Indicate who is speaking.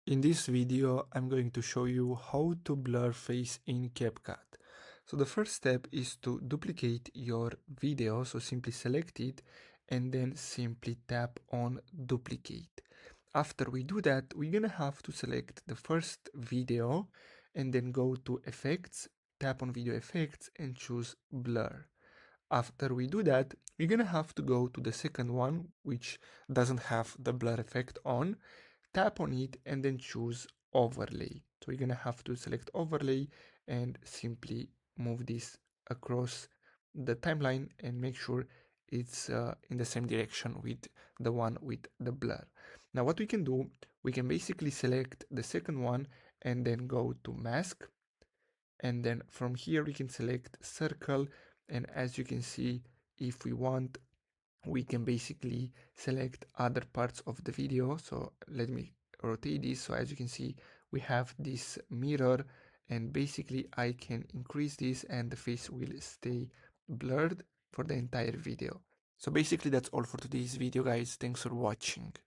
Speaker 1: In this video, I'm going to show you how to blur face in CapCut. So the first step is to duplicate your video. So simply select it and then simply tap on duplicate. After we do that, we're gonna have to select the first video and then go to effects, tap on video effects and choose blur. After we do that, we're gonna have to go to the second one, which doesn't have the blur effect on, tap on it and then choose overlay. So you're gonna have to select overlay and simply move this across the timeline and make sure it's in the same direction with the one with the blur. Now what we can do, we can basically select the second one and then go to mask, and then from here we can select circle, and as you can see, if we want, we can basically select other parts of the video. So let me rotate this. So as you can see, we have this mirror, and basically I can increase this and the face will stay blurred for the entire video. So basically that's all for today's video, guys. Thanks for watching.